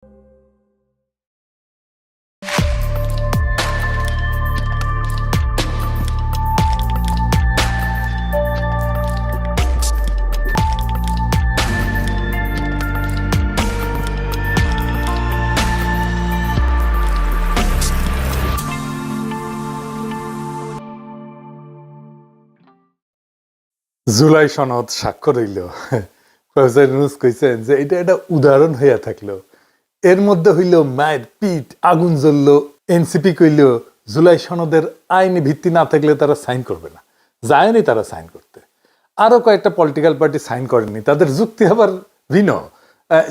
জুলাই সনদ স্বাক্ষর হইল। প্রফেসর ইউনূস কইছেন যে এটা একটা উদাহরণ হইয়া থাকলো। এর মধ্যে হইল মায়ের পিঠ, আগুন জ্বলল। এনসিপি কইল জুলাই সনদের আইনি ভিত্তি না থাকলে তারা সাইন করবে না, যায়নি তারা সাইন করতে। আরো কয়েকটা পলিটিক্যাল পার্টি সাইন করেনি, তাদের যুক্তি আবার ভিন্ন।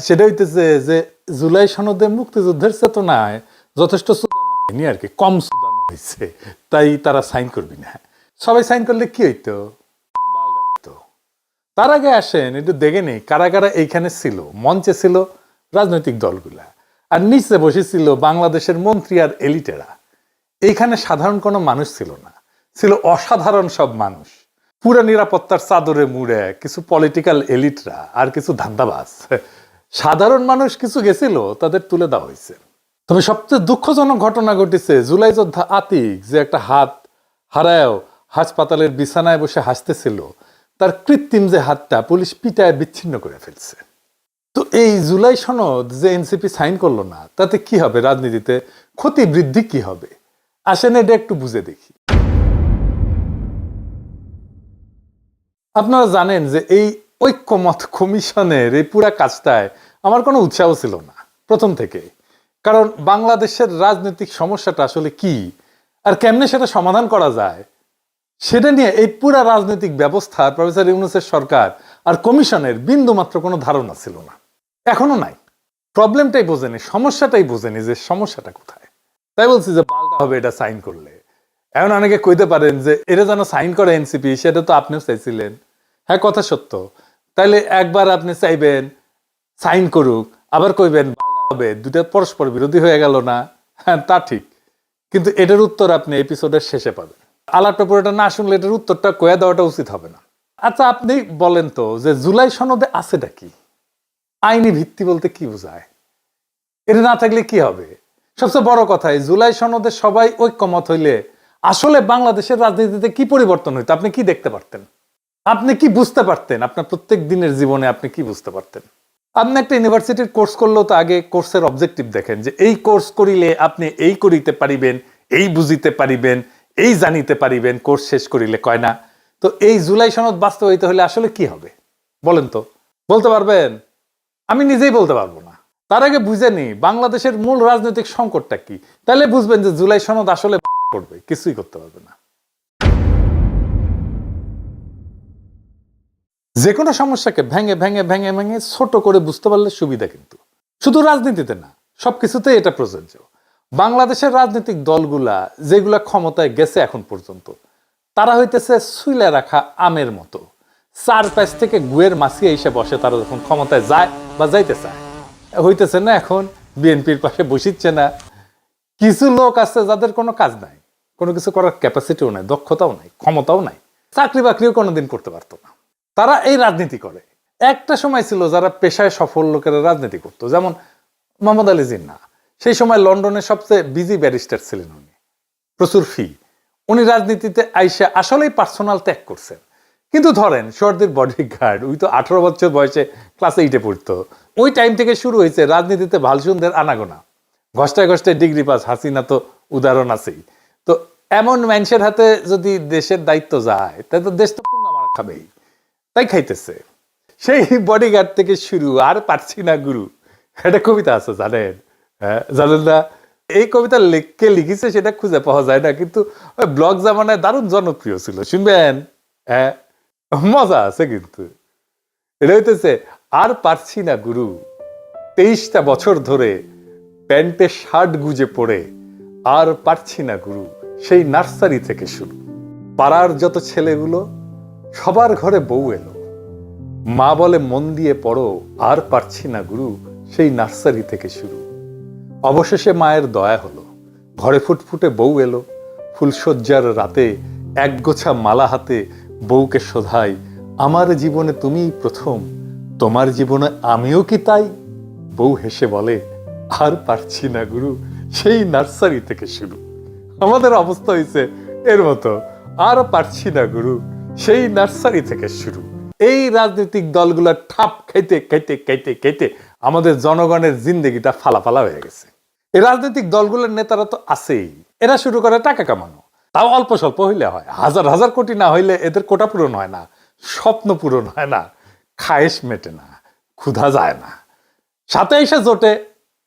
সেটা হইতেছে যে জুলাই সনদে মুক্তিযুদ্ধের চেতনায় যথেষ্ট সুদানো হয়নি আর কি, কম সুদানো হয়েছে, তাই তারা সাইন করবি না। সবাই সাইন করলে কি হইতো? তার আগে আসেন একটু দেখে নেই কারা কারা এইখানে ছিল। মঞ্চে ছিল রাজনৈতিক দলগুলা, আর নিচে বসেছিল বাংলাদেশের মন্ত্রী আর এলিটেরা। এইখানে সাধারণ কোনো মানুষ ছিল না, ছিল অসাধারণ সব মানুষ। পুরা নিরাপত্তার চাদরে মুড়ে কিছু পলিটিক্যাল এলিটরা আর কিছু ধান্দাবাজ। সাধারণ মানুষ কিছু গেছিল, তাদের তুলে দেওয়া হয়েছে। তবে সবচেয়ে দুঃখজনক ঘটনা ঘটেছে জুলাই যোদ্ধা আতিক, যে একটা হাত হারায়ও হাসপাতালের বিছানায় বসে হাসতেছিল, তার কৃত্রিম যে হাতটা পুলিশ পিটায় বিচ্ছিন্ন করে ফেলছে। তো এই জুলাই সনদ যে এনসিপি সাইন করলো না, তাতে কি হবে? রাজনীতিতে ক্ষতি বৃদ্ধি কি হবে? আসেন এটা একটু বুঝে দেখি। আপনারা জানেন যে এই ঐক্যমত কমিশনের এই পুরা কাজটায় আমার কোনো উৎসাহ ছিল না প্রথম থেকে। কারণ বাংলাদেশের রাজনৈতিক সমস্যাটা আসলে কি আর কেমনে সেটা সমাধান করা যায়, সেটা নিয়ে এই পুরা রাজনৈতিক ব্যবস্থা প্রফেসর ইউনূসের সরকার আর কমিশনের বিন্দুমাত্র কোনো ধারণা ছিল না, এখনো নাই। প্রবলেমটাই বোঝেনি, সমস্যাটাই বোঝেনি যে সমস্যাটা কোথায়। তাই বলছি যে পাল্টা হবে এটা সাইন করলে। এখন অনেকে কইতে পারেন যে এটা যেন সাইন করে এনসিপি, সেটা তো আপনিও চাইছিলেন। হ্যাঁ, কথা সত্য। তাইলে একবার আপনি চাইবেন সাইন করুক, আবার কইবেন পাল্টা হবে, দুটা পরস্পর বিরোধী হয়ে গেল না? হ্যাঁ, তা ঠিক, কিন্তু এটার উত্তর আপনি এপিসোডের শেষে পাবেন। আলাপটা পুরোটা না শুনলে এটার উত্তরটা কয়ে দেওয়াটা উচিত হবে না। আচ্ছা, আপনি বলেন তো যে জুলাই সনদে আছেটা কি? আইনি ভিত্তি বলতে কি বোঝায়? এটা না থাকলে কি হবে? সবচেয়ে বড় কথা, জুলাই সনদে সবাই ঐক্যমত হইলে আসলে বাংলাদেশের রাজনীতিতে কি পরিবর্তন হইতো? আপনি কি দেখতে পারতেন? আপনি কি বুঝতে পারতেন? আপনার প্রত্যেক দিনের জীবনে আপনি কি বুঝতে পারতেন? আপনি একটা ইউনিভার্সিটির কোর্স করলেও তো আগে কোর্সের অবজেক্টিভ দেখেন, যে এই কোর্স করিলে আপনি এই করিতে পারিবেন, এই বুঝিতে পারিবেন, এই জানিতে পারিবেন। কোর্স শেষ করিলে কয় না? তো এই জুলাই সনদ বাস্তবায়িত হলে আসলে কি হবে বলেন তো? বলতে পারবেন? আমি নিজেই বলতে পারবো না। তার আগে বুঝে নি বাংলাদেশের মূল রাজনৈতিক সংকটটা কি, তাহলে বুঝবেন যে জুলাই সনদ আসলে করবে, কিছুই করতে পারবে না। যে কোনো সমস্যাকে ভেঙে ভেঙে ভেঙে ভেঙে ছোট করে বুঝতে পারলে সুবিধা। কিন্তু শুধু রাজনীতিতে না, সবকিছুতেই এটা প্রযোজ্য। বাংলাদেশের রাজনৈতিক দলগুলা যেগুলা ক্ষমতায় গেছে এখন পর্যন্ত, তারা হইতেছে সুইলে রাখা আমের মতো। চার পাশ থেকে গুয়ের মাছিয়ে এসে বসে তারা যখন ক্ষমতায় যায় বা যাইতে চায়। হইতেছে না এখন বিএনপির পাশে বসিচ্ছে না। কিছু লোক আছে যাদের কোনো কাজ নাই, কোনো কিছু করার ক্যাপাসিটিও নাই, দক্ষতাও নাই, ক্ষমতাও নাই, চাকরি বাকরিও কোনোদিন করতে পারতো না। তারা এই রাজনীতি করে। একটা সময় ছিল যারা পেশায় সফল লোকেরা রাজনীতি করতো, যেমন মোহাম্মদ আলী জিন্না। সেই সময় লন্ডনের সবচেয়ে বিজি ব্যারিস্টার ছিলেন উনি, প্রচুর ফি। উনি রাজনীতিতে আইসা আসলেই পার্সোনাল ত্যাগ করছেন। কিন্তু ধরেন শহরদের বডিগার্ড, ওই তো 18 বছর বয়সে ক্লাস 8-এ পড়তো। ওই টাইম থেকে শুরু হয়েছে রাজনীতিতে ভালসুনদের আনাগোনা। ঘষ্টায় ঘষ্টায় ডিগ্রি পাস, হাসিনা তো উদাহরণ আছেই। তো এমন মানুষের হাতে যদি দেশের দায়িত্ব যায়, তাই তো দেশ তো পুঙ্গা মারা খাবেই, তাই খাইতেছে। সেই বডিগার্ড থেকে শুরু, আর পারছি না গুরু, একটা কবিতা আছে জানেন? হ্যাঁ, জানেন না? এই কবিতা কে লিখেছে সেটা খুঁজে পাওয়া যায় না, কিন্তু ওই ব্লগ জামানায় দারুণ জনপ্রিয় ছিল, শুনবেন? হ্যাঁ, মজা আছে কিন্তু। এটা হইতেছে, আর পারছি না গুরু, 23টা বছর ধরে প্যান্টে শার্ট গুজে পড়ে, আর পারছি না গুরু, সেই নার্সারি থেকে শুরু। পাড়ার যত ছেলেগুলো সবার ঘরে বউ এলো, মা বলে মন দিয়ে পড়ো, আর পারছি না গুরু, সেই নার্সারি থেকে শুরু। অবশেষে মায়ের দয়া হলো, ঘরে ফুটফুটে বউ এলো, ফুলশয্যার রাতে একগোছা মালা হাতে বউকে শোধাই, আমার জীবনে তুমিই প্রথম, তোমার জীবনে আমিও কি তাই? বউ হেসে বলে, আর পারছি না গুরু, সেই নার্সারি থেকে শুরু। আমাদের অবস্থা হয়েছে এর মতো, আর পারছি না গুরু, সেই নার্সারি থেকে শুরু। এই রাজনৈতিক দলগুলা ঠাপ খাইতে খাইতে খাইতে খাইতে আমাদের জনগণের জিন্দেগিটা ফালাফালা হয়ে গেছে। এই রাজনৈতিক দলগুলোর নেতারা তো আছেই, এরা শুরু করে টাকা কামানো, তাও অল্প স্বল্প হইলে হয়, হাজার হাজার কোটি না হইলে এদের কোটা পূরণ হয় না, স্বপ্ন পূরণ হয় না, খায়েশ মেটে না, ক্ষুধা যায় না। সাথে এসে জোটে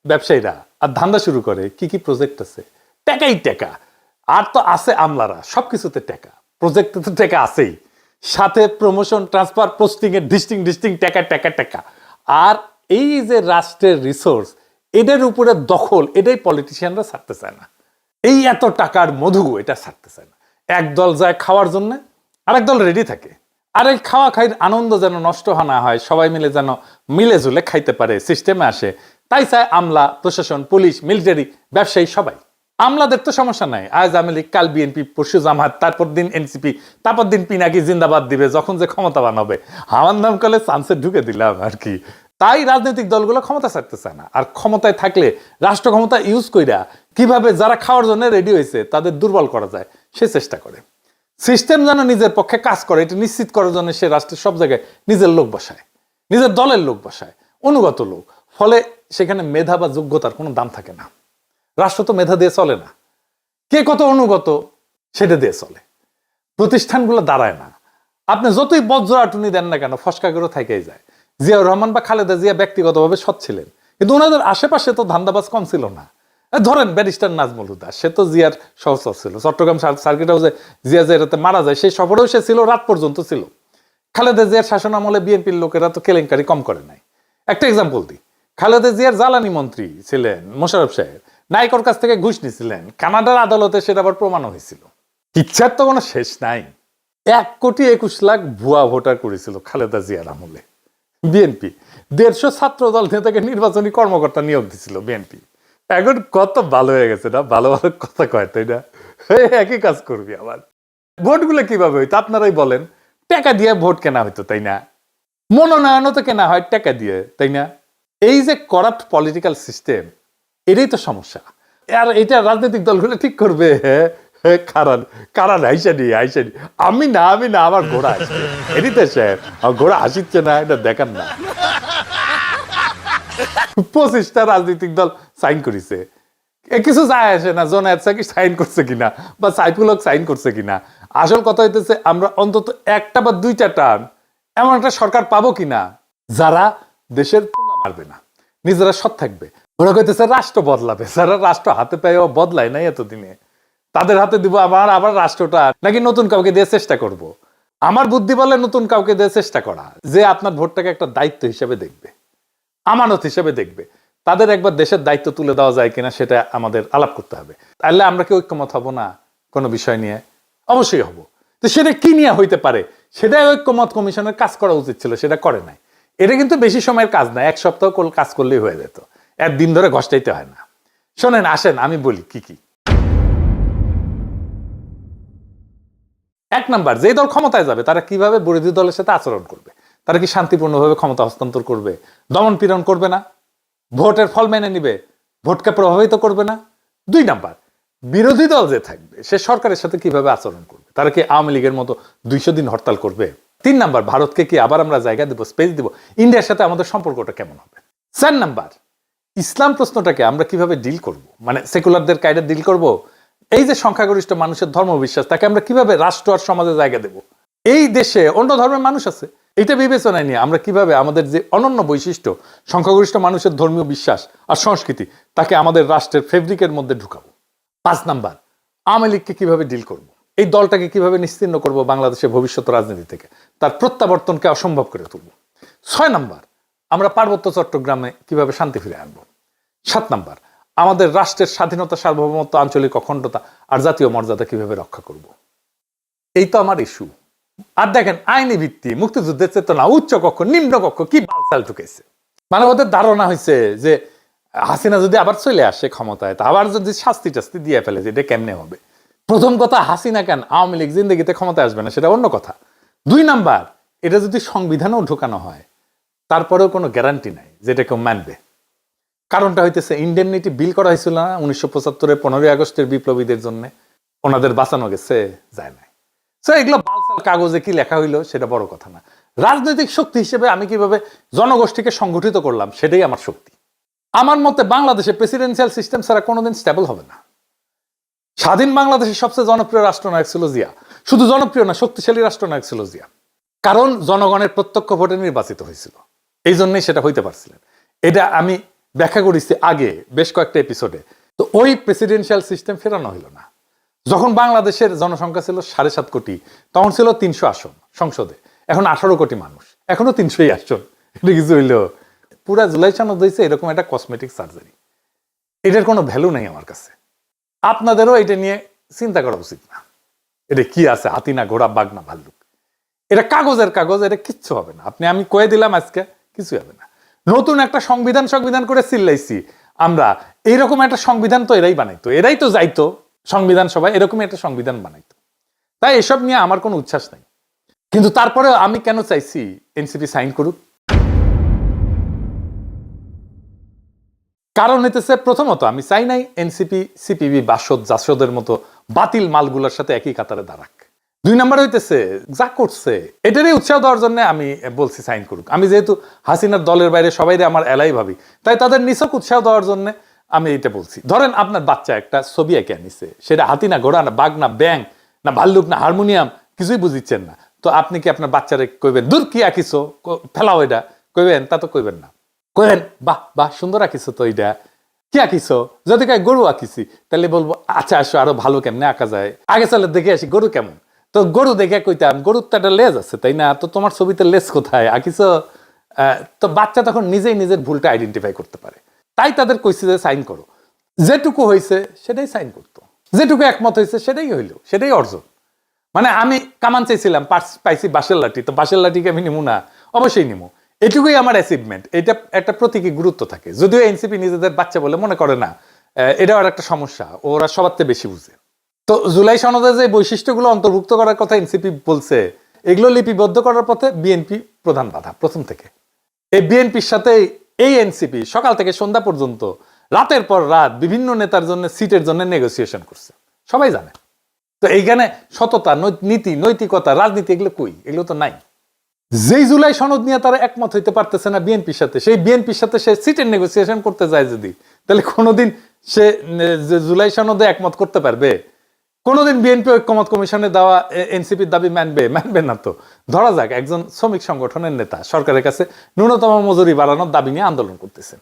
ব্যবসায়ীরা আর ধান্দা শুরু করে। কি কি প্রজেক্ট আছে, টাকাই টাকা। আর তো আছে আমলারা, সবকিছুতে টাকা, প্রজেক্টে তো টাকা আছেই, সাথে প্রমোশন, ট্রান্সফার, পোস্টিং এর ডিস্টিং টাকা টাকা টাকা। আর এই যে রাষ্ট্রের রিসোর্স, এদের উপরে দখল, এটাই পলিটিশিয়ানরা ছাড়তে চায় না। এই এত টাকার মধু এটা ছাড়তে চায় না। একদল যায় খাওয়ার জন্য, আরেক দল রেডি থাকে। আর এই খাওয়া খাইর আনন্দ যেন নষ্ট না হয়, সবাই মিলে যেন মিলে জুলে খাইতে পারে, সিস্টেমে আসে, তাই চায় আমলা, প্রশাসন, পুলিশ, মিলিটারি, ব্যবসায়ী সবাই। আমলাদের তো সমস্যা নাই, আজ আওয়ামী লীগ, কাল বিএনপি, পরশু জামাত, তারপর দিন এনসিপি, তারপর দিন পিনাকি জিন্দাবাদ দিবে, যখন যে ক্ষমতাবান হবে আমার নাম করলে চান্সে ঢুকে দিলাম আর কি। তাই রাজনৈতিক দলগুলো ক্ষমতা ছাড়তে চায় না। আর ক্ষমতায় থাকলে রাষ্ট্র ক্ষমতা ইউজ কইরা কিভাবে যারা খাওয়ার জন্য রেডি হয়েছে তাদের দুর্বল করা যায় সে চেষ্টা করে। সিস্টেম যেন নিজের পক্ষে কাজ করে এটা নিশ্চিত করার জন্য সে রাষ্ট্রের সব জায়গায় নিজের লোক বসায়, নিজের দলের লোক বসায়, অনুগত লোক। ফলে সেখানে মেধা বা যোগ্যতার কোনো দাম থাকে না। রাষ্ট্র তো মেধা দিয়ে চলে না, কে কত অনুগত সেটা দিয়ে চলে। প্রতিষ্ঠানগুলো দাঁড়ায় না। আপনি যতই বজ্রাটুনি দেন না কেন, ফসকা করে থাকেই যায়। জিয়াউর রহমান বা খালেদা জিয়া ব্যক্তিগতভাবে সৎ ছিলেন, কিন্তু ওনাদের আশেপাশে তো ধান্দাবাজ কম ছিল না। ধরেন ব্যারিস্টার নাজমুল হুদা, সে তো জিয়ার সহচর ছিল। চট্টগ্রাম সার্কিট হাউসে জিয়া যে রাতে মারা যায় সেই সফরেও সে ছিল, রাত পর্যন্ত ছিল। খালেদা জিয়ার শাসন আমলে বিএনপির লোকেরা তো কেলেঙ্কারি কম করে নাই। একটা এক্সাম্পল দিই, খালেদা জিয়ার জ্বালানি মন্ত্রী ছিলেন মোশাররফ সাহেব, নায়িকর কাছ থেকে ঘুষ নিছিলেন, কানাডার আদালতে সেটা আবার প্রমাণ হয়েছিল। ইচ্ছার তো কোনো শেষ নাই। 1,21,00,000 ভুয়া ভোটার করেছিল খালেদা জিয়ার আমলে বিএনপি। 150 ছাত্র দল নেতাকে নির্বাচনী কর্মকর্তা নিয়োগ দিছিল বিএনপি। এখন কত ভালো হয়ে গেছে না, ভালো ভালো কথা কয়, তাই না? একই কাজ করবি আবার। ভোটগুলো কিভাবে হইতো আপনারাই বলেন। টাকা দিয়ে ভোট কেনা হইতো, তাই না? মনোনয়নও তো কেনা হয় টাকা দিয়ে, তাই না? এই যে করাপ্ট পলিটিক্যাল সিস্টেম, এটাই তো সমস্যা। আর এটা রাজনৈতিক দলগুলো ঠিক করবে। কারণ আইসানি আমি না আমার ঘোড়া আসবে, এটাই তো স্যার। ঘোড়া হাসিচ্ছে না, এটা দেখান না। 25টা রাজনৈতিক দল সাইন করেছে, কিছু যায় আসে না জোনায়েদ সাকি সাইন করছে কিনা বা সাইফুল হক সাইন করছে কিনা। আসল কথা হইতেছে আমরা অন্তত একটা বা দুইটা টার্ম এমন একটা সরকার পাবো কিনা যারা দেশের পোঙা মারবে না, নিজেরা সৎ থাকবে। ওরা কইতেছে রাষ্ট্র বদলাবে, যারা রাষ্ট্র হাতে পেয়েও বদলায় নাই এতদিনে, তাদের হাতে দিব আবার রাষ্ট্রটা, নাকি নতুন কাউকে দিয়ে চেষ্টা করব। আমার বুদ্ধি বলে নতুন কাউকে দিয়ে চেষ্টা করা, যে আপনার ভোটটাকে একটা দায়িত্ব হিসেবে দেখবে, আমানত হিসেবে দেখবে। তাদের একবার দেশের দায়িত্ব তুলে দেওয়া যায় কিনা সেটা আমাদের আলাপ করতে হবে। তাহলে আমরা কি ঐক্যমত হব না কোনো বিষয় নিয়ে? অবশ্যই হব। তো সেটা কি নিয়ে হইতে পারে, সেটাই ঐক্যমত কমিশনের কাজ করা উচিত ছিল, সেটা করে নাই। এটা কিন্তু বেশি সময়ের কাজ না, 1 সপ্তাহ কাজ করলেই হয়ে যেত, 1 দিন ধরে ঘষ্টাইতে হয় না। শোনেন, আসেন আমি বলি কি কি। 1 নাম্বার, যেই দল ক্ষমতায় যাবে তারা কিভাবে বিরোধী দলের সাথে আচরণ করবে। তারা কি শান্তিপূর্ণভাবে ক্ষমতা হস্তান্তর করবে, দমন পীড়ন করবে না, ভোটের ফল মেনে নিবে, ভোটকে প্রভাবিত করবে না। 2 নাম্বার, বিরোধী দল যে থাকবে সে সরকারের সাথে কিভাবে আচরণ করবে, তারা কি আওয়ামী লীগের মতো 200 দিন হরতাল করবে। 3 নাম্বার, ভারতকে কি আবার আমরা জায়গা দিব, স্পেস দিব, ইন্ডিয়ার সাথে আমাদের সম্পর্কটা কেমন হবে। 4 নাম্বার, ইসলাম প্রশ্নটাকে আমরা কিভাবে ডিল করব, মানে সেকুলারদের কায়দা ডিল করব। এই যে সংখ্যাগরিষ্ঠ মানুষের ধর্মবিশ্বাস, তাকে আমরা কিভাবে রাষ্ট্র আর সমাজে জায়গা দেব। এই দেশে অন্য ধর্মের মানুষ আছে, এটা বিবেচনায় নিয়ে আমরা কিভাবে আমাদের যে অনন্য বৈশিষ্ট্য, সংখ্যাগরিষ্ঠ মানুষের ধর্মীয় বিশ্বাস আর সংস্কৃতি, তাকে আমাদের রাষ্ট্রের ফেব্রিকের মধ্যে ঢুকাবো। 5 নাম্বার, আওয়ামী লীগকে কিভাবে ডিল করব, এই দলটাকে কিভাবে নিশ্চিহ্ন করব বাংলাদেশের ভবিষ্যৎ রাজনীতি থেকে, তার প্রত্যাবর্তনকে অসম্ভব করে তুলব। 6 নাম্বার, আমরা পার্বত্য চট্টগ্রামে কিভাবে শান্তি ফিরে আনবো। 7 নাম্বার, আমাদের রাষ্ট্রের স্বাধীনতা, সার্বভৌমত্ব, আঞ্চলিক অখণ্ডতা আর জাতীয় মর্যাদা কিভাবে রক্ষা করব। এই তো আমার ইস্যু। আর দেখেন, আইনি ভিত্তি, মুক্তিযুদ্ধের চেতনা, উচ্চ কক্ষ, নিম্ন কক্ষ, কি বালচাল ঢুকেছে। মানে ওদের ধারণা হয়েছে যে হাসিনা যদি আবার চলে আসে ক্ষমতায়, তা আবার যদি শাস্তি টাস্তি দিয়ে ফেলে, এটা কেমনে হবে। প্রথম কথা, হাসিনা কেন, আওয়ামী লীগ জিন্দেগিতে ক্ষমতায় আসবে না, সেটা অন্য কথা। 2 নাম্বার, এটা যদি সংবিধানেও ঢোকানো হয় তারপরেও কোনো গ্যারান্টি নাই যেটা কেউ মানবে। কারণটা হইতেছে ইন্ডেমনিটি বিল করা হয়েছিল না 1975-এর 15ই আগস্টের বিপ্লবীদের জন্য, ওনাদের বাঁচানো গেছে, যায় নাই। সো এগুলো বালসাল কাগজে কি লেখা হইলো সেটা বড় কথা না। রাজনৈতিক শক্তি হিসেবে আমি কিভাবে জনগোষ্ঠীকে সংগঠিত করলাম সেটাই আমার শক্তি। আমার মতে বাংলাদেশে প্রেসিডেন্সিয়াল সিস্টেম ছাড়া কোনোদিন স্টেবল হবে না। স্বাধীন বাংলাদেশের সবচেয়ে জনপ্রিয় রাষ্ট্রনায়ক ছিল জিয়া, শুধু জনপ্রিয় না, শক্তিশালী রাষ্ট্রনায়ক ছিল জিয়া, কারণ জনগণের প্রত্যক্ষ ভোটে নির্বাচিত হয়েছিল, এই জন্যই সেটা হইতে পারছিলেন। এটা আমি ব্যাখ্যা করেছি আগে বেশ কয়েকটা এপিসোডে। তো ওই প্রেসিডেন্সিয়াল সিস্টেম ফেরানো হইল না। যখন বাংলাদেশের জনসংখ্যা ছিল 7.5 কোটি, তখন ছিল 300 আসন সংসদে, এখন 18 কোটি মানুষ, এখনো 300 আসন। এটা কিছু হইল? পুরা জুলাই সনদ হয়েছে এরকম একটা কসমেটিক সার্জারি। এটার কোনো ভ্যালু নেই আমার কাছে। আপনাদেরও এটা নিয়ে চিন্তা করা উচিত না। এটা কি আছে, হাতি না ঘোড়া, বাঘ না ভাল্লুক? এটা কাগজের কাগজ, এটা কিচ্ছু হবে না। আমি কয়ে দিলাম আজকে, কিছু হবে না। নতুন একটা সংবিধান করে চিল্লাইছি আমরা, এইরকম একটা সংবিধান তো এরাই বানাইতো, এরাই তো যাইতো সংবিধান সভায়, এরকমই একটা সংবিধান বানাইতো। তাই এসব নিয়ে আমার কোনো উচ্ছ্বাস নাই। কিন্তু তারপরে আমি কেন চাইছি এনসিপি সাইন করুক? কারণ হইতেছে, প্রথমত আমি চাই নাই এনসিপি সিপিবি বাসদ জাসদের মতো বাতিল মালগুলোর সাথে একই কাতারে দাঁড়াক। 2 নম্বর হইতেছে, যা করছে এটারই উৎসাহ দেওয়ার জন্য আমি বলছি সাইন করুক। আমি যেহেতু হাসিনার দলের বাইরে সবাই আমার এলাই ভাবি, তাই তাদের নিছক উৎসাহ দেওয়ার জন্য আমি এটা বলছি। ধরেন আপনার বাচ্চা একটা ছবি এঁকে আনিছে, সেটা হাতি না ঘোড়া না বাঘ না ব্যাং না ভাল্লুক না হারমোনিয়াম, কিছুই বুঝিচ্ছেন না, তো আপনি কি আপনার বাচ্চারে কইবেন দূর কি আঁকিছো, ফেলাও এটা, কইবেন? তা তো কইবেন না। কইবেন বাহ বাহ সুন্দর আঁকিছো তো, এইটা কি আঁকিছো? যদি কয় গরু আঁকিছি, তাহলে বলবো আচ্ছা আসো আরো ভালো কেমনে আঁকা যায়, আগে চলে দেখে আসি গরু কেমন। তো গরু দেখে কইতাম গরুর তো একটা লেজ আছে, তাই না? তো তোমার ছবিতে লেজ কোথায় আঁকিছো? তো বাচ্চা তখন নিজেই নিজের ভুলটা আইডেন্টিফাই করতে পারে। তাই তাদের কইছি যে সাইন করো। যেটুকু হয়েছে সেটাই সাইন করতো, যেটুকু একমত হয়েছে সেটাই হইলো, সেটাই অর্জন। মানে আমি কামান চাইছিলাম, পাইছি বাঁশের লাঠি, তো বাঁশের লাঠিকে আমি নিমু না? অবশ্যই নিমু। এটুকুই আমার অ্যাচিভমেন্ট। এটা একটা প্রতীকী গুরুত্ব থাকে, যদিও এনসিপি নিজেদের বাচ্চা বলে মনে করে না, এটাও আর একটা সমস্যা, ওরা সবার চেয়ে বেশি বুঝে। তো জুলাই সনদে যে বৈশিষ্ট্যগুলো অন্তর্ভুক্ত করার কথা এনসিপি বলছে, এগুলো লিপিবদ্ধ করার পথে বিএনপি প্রধান বাধা প্রথম থেকে। এই বিএনপির সাথে এই এনসিপি সকাল থেকে সন্ধ্যা পর্যন্ত রাতের পর রাত বিভিন্ন নেতার জন্য সিটের জন্য নেগোসিয়েশন করছে, সবাই জানে। তো এইখানে সততা, নীতি, নৈতিকতা, রাজনীতি এগুলো কই? এগুলো তো নাই। যেই জুলাই সনদ নিয়ে তারা একমত হইতে পারতেছে না বিএনপির সাথে, সেই বিএনপির সাথে সে সিটের নেগোসিয়েশন করতে যায় যদি, তাহলে কোনোদিন সে জুলাই সনদে একমত করতে পারবে? কোনোদিন বিএনপি ঐক্যমত কমিশনে দেওয়া এনসিপির দাবি মানবে না। তো ধরা যাক একজন শ্রমিক সংগঠনের নেতা সরকারের কাছে ন্যূনতম মজুরি বাড়ানোর দাবি নিয়ে আন্দোলন করতেছে,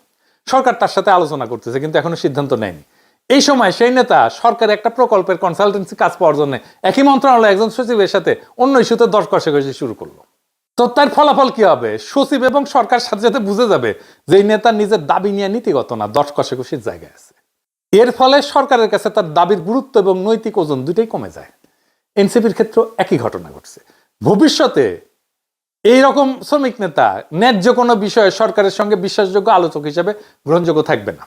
সরকার তার সাথে আলোচনা করতেছে, কিন্তু এখনো সিদ্ধান্ত নেয়নি। এই সময় সেই নেতা সরকারের একটা প্রকল্পের কনসালটেন্সি কাজ পাওয়ার জন্য একই মন্ত্রণালয়ে একজন সচিবের সাথে অন্য ইস্যুতে দর কষাকষি শুরু করলো। তো তার ফলাফল কি হবে? সচিব এবং সরকার সাথে সাথে বুঝে যাবে যে এই নেতা নিজের দাবি নিয়ে নীতিগত না, দর কষাকষির জায়গায় আছে। এর ফলে সরকারের কাছে তার দাবির গুরুত্ব এবং নৈতিক ওজন দুইটাই কমে যায়। এনসিপির ক্ষেত্রে একই ঘটনা ঘটছে। ভবিষ্যতে এইরকম শ্রমিক নেতা ন্যায্য কোনো বিষয়ে সরকারের সঙ্গে বিশ্বাসযোগ্য আলোচক হিসেবে গ্রহণযোগ্য থাকবে না।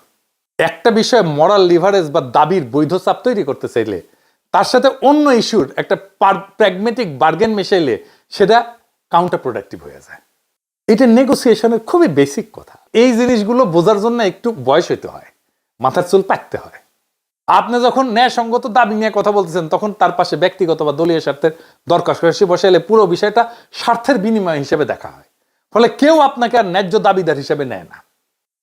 একটা বিষয়ে মরাল লিভারেজ বা দাবির বৈধ চাপ তৈরি করতে চাইলে তার সাথে অন্য ইস্যুর একটা প্র্যাগমেটিক বার্গেন মেশাইলে সেটা কাউন্টার প্রোডাক্টিভ হয়ে যায়। এটা নেগোসিয়েশনের খুবই বেসিক কথা। এই জিনিসগুলো বোঝার জন্য একটু বয়স হইতে হয়, মাথার চুল পাকতে হয়। আপনি যখন ন্যায়সঙ্গত দাবি নিয়ে কথা বলতেছেন, তখন তার পাশে ব্যক্তিগত বা দলীয় স্বার্থের দরকার বসাইলে পুরো বিষয়টা স্বার্থের বিনিময় হিসেবে দেখা হয়, ফলে কেউ আপনাকে আর ন্যায্য দাবিদার হিসেবে নেয় না।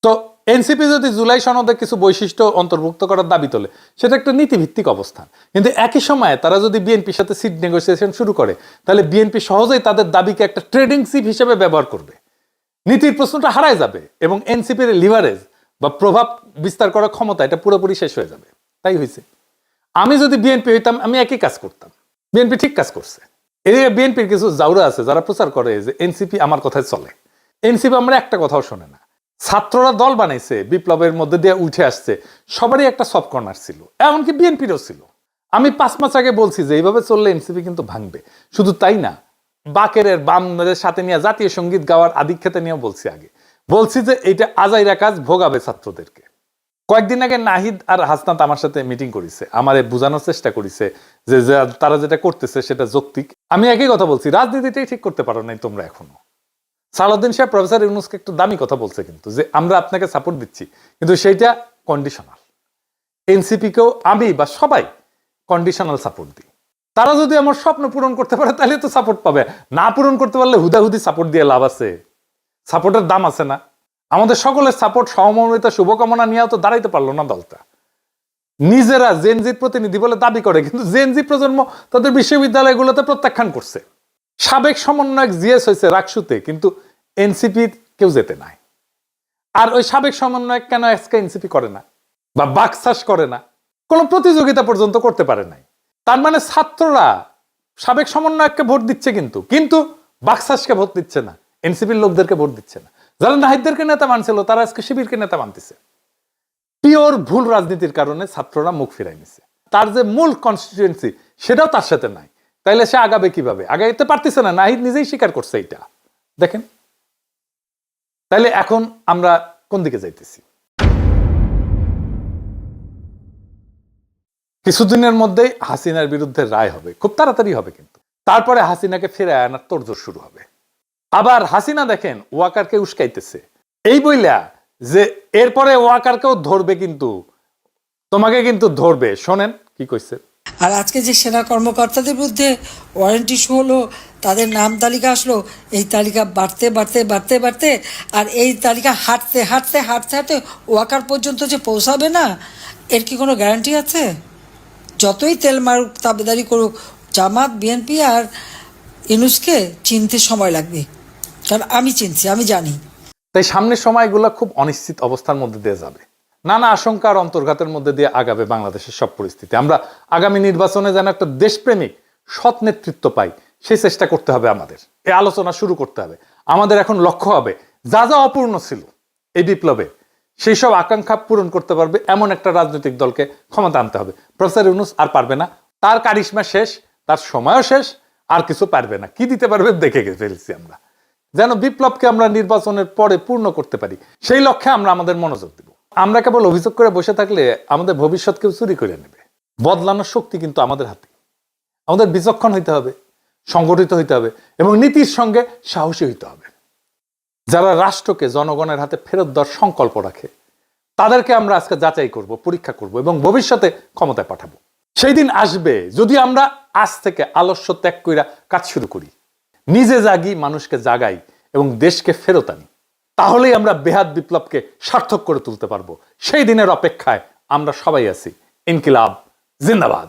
তো এনসিপি যদি জুলাই সনদে কিছু বৈশিষ্ট্য অন্তর্ভুক্ত করার দাবি তোলে, সেটা একটা নীতিভিত্তিক অবস্থান। কিন্তু একই সময়ে তারা যদি বিএনপির সাথে সিট নেগোসিয়েশন শুরু করে, তাহলে বিএনপি সহজেই তাদের দাবিকে একটা ট্রেডিং চিপ হিসেবে ব্যবহার করবে। নীতির প্রশ্নটা হারায় যাবে এবং এনসিপির লিভারেজ বা প্রভাব বিস্তার করার ক্ষমতা এটা পুরোপুরি শেষ হয়ে যাবে। তাই হয়েছে। আমি যদি বিএনপি হইতাম, আমি একই কাজ করতাম। বিএনপি ঠিক কাজ করছে। এই বিএনপির কিছু জাউরা আছে যারা প্রচার করে যে এনসিপি আমার কথায় চলে। এনসিপি আমরা একটা কথাও শোনে না। ছাত্ররা দল বানাইছে, বিপ্লবের মধ্যে দিয়ে উঠে আসছে, সবারই একটা সফট কর্নার ছিল, এমনকি বিএনপিরও ছিল। আমি 5 মাস আগে বলছি যে এইভাবে চললে এনসিপি কিন্তু ভাঙবে। শুধু তাই না, বাকেরের বামদের সাথে নিয়ে জাতীয় সঙ্গীত গাওয়ার আধিক্ষেতা নিয়েও বলছি। বলছি যে এইটা আজাইরা কাজ, ভোগাবে ছাত্রদেরকে। কয়েকদিন আগে নাহিদ আর হাসনাত আমার সাথে মিটিং করেছে, আমারে বোঝানোর চেষ্টা করেছে যে তারা যেটা করতেছে সেটা যৌক্তিক। আমি একই কথা বলছি, রাজনীতিটাই ঠিক করতে পারো নাই তোমরা এখনো। সালাউদ্দিন সাহেব প্রফেসর ইউনূসকে একটু দামি কথা বলছে কিন্তু, যে আমরা আপনাকে সাপোর্ট দিচ্ছি, কিন্তু সেইটা কন্ডিশনাল। এনসিপিকেও আমি বা সবাই কন্ডিশনাল সাপোর্ট দিই। তারা যদি আমার স্বপ্ন পূরণ করতে পারে তাহলে তো সাপোর্ট পাবে, না পূরণ করতে পারলে হুদাহুদি সাপোর্ট দিয়ে লাভ আছে? সাপোর্টের দাম আছে না? আমাদের সকলের সাপোর্ট, সহমর্মিতা, শুভকামনা নিয়েও তো দাঁড়াইতে পারলো না দলটা। নিজেরা জেনজির প্রতিনিধি বলে দাবি করে, কিন্তু জেনজি প্রজন্ম তাদের বিশ্ববিদ্যালয়গুলোতে প্রত্যাখ্যান করছে। সাবেক সমন্বয়ক জিএস হয়েছে রাকসুতে, কিন্তু এনসিপি কেউ যেতে নাই। আর ওই সাবেক সমন্বয়ক কেন আজকে এনসিপি করে না বা বাকশাস করে না? কোনো প্রতিযোগিতা পর্যন্ত করতে পারে নাই। তার মানে ছাত্ররা সাবেক সমন্বয়ককে ভোট দিচ্ছে, কিন্তু বাকশাসকে ভোট দিচ্ছে না, এনসিপির লোকদেরকে ভোট দিচ্ছে না। যারা নাহিদদেরকে নেতা মানছিল তারা আজকে শিবিরকে নেতা মানতেছে। পিওর ভুল রাজনীতির কারণে ছাত্ররা মুখ ফিরাই নিছে। তার যে মূল কনস্টিটিউয়েন্সি সেটাও তার সাথে নাই, তাইলে সে আগাবে কিভাবে? আগাইতে পারতেছে না, নাহিদ নিজেই স্বীকার করছে এটা। দেখেন তাইলে এখন আমরা কোন দিকে যাইতেছি? কিছুদিনের মধ্যেই হাসিনার বিরুদ্ধে রায় হবে, খুব তাড়াতাড়ি হবে, কিন্তু তারপরে হাসিনাকে ফিরে আনার তোড়জোড় শুরু হবে। আবার হাসিনা দেখেন ওয়াকারকে উস্কাইতেছে, এই বইলা যে এরপরে ওয়াকারকেও ধরবে, কিন্তু তোমাকে কিন্তু ধরবে। শোনেন কি কইছে। আর আজকে যে সেনা কর্মকর্তাদের বিরুদ্ধে ওয়ারেন্ট ইস্যু হলো, তাদের নাম তালিকা আসলো, এই তালিকা বাড়তে বাড়তে বাড়তে বাড়তে, আর এই তালিকা হাঁটতে হাঁটতে হাঁটতে হাঁটতে ওয়াকার পর্যন্ত যে পৌঁছাবে না, এর কি কোনো গ্যারান্টি আছে? যতই তেল মারুক, তাবেদারি করুক, জামাত, বিএনপি আর ইউনূসকে চিনতে সময় লাগবে। কারণ আমি চিনছি, আমি জানি। তাই সামনের সময়গুলো খুব অনিশ্চিত অবস্থার মধ্যে দিয়ে যাবে, নানা আশঙ্কার অন্তর্ঘাতের মধ্যে দিয়ে আগাবে বাংলাদেশের সব পরিস্থিতি। আমরা আগামী নির্বাচনে যেন একটা দেশপ্রেমিক সৎ নেতৃত্ব পাই, সেই চেষ্টা করতে হবে আমাদের। এই আলোচনা শুরু করতে হবে। আমাদের এখন লক্ষ্য হবে যা যা অপূর্ণ ছিল এই বিপ্লবে, সেই সব আকাঙ্ক্ষা পূরণ করতে পারবে এমন একটা রাজনৈতিক দলকে ক্ষমতা আনতে হবে। প্রফেসর ইউনূস আর পারবে না, তার কারিশমা শেষ, তার সময়ও শেষ, আর কিছু পারবে না। কি দিতে পারবে দেখে ফেলছি আমরা। যেন বিপ্লবকে আমরা নির্বাচনের পরে পূর্ণ করতে পারি, সেই লক্ষ্যে আমরা আমাদের মনোযোগ দিব। আমরা কেবল অভিযোগ করে বসে থাকলে আমাদের ভবিষ্যৎ কেউ চুরি করে নেবে। বদলানোর শক্তি কিন্তু আমাদের হাতে। আমাদের বিচক্ষণ হইতে হবে, সংগঠিত হইতে হবে এবং নীতির সঙ্গে সাহসী হইতে হবে। যারা রাষ্ট্রকে জনগণের হাতে ফেরত দেওয়ার সংকল্প রাখে তাদেরকে আমরা আজকে যাচাই করব, পরীক্ষা করব এবং ভবিষ্যতে ক্ষমতায় পাঠাবো। সেই দিন আসবে যদি আমরা আজ থেকে আলস্য ত্যাগ কইরা কাজ শুরু করি, নিজে জাগি, মানুষকে জাগাই এবং দেশকে ফেরত আনি। তাহলেই আমরা বেহাত বিপ্লবকে সার্থক করে তুলতে পারবো। সেই দিনের অপেক্ষায় আমরা সবাই আছি। ইনকিলাব জিন্দাবাদ।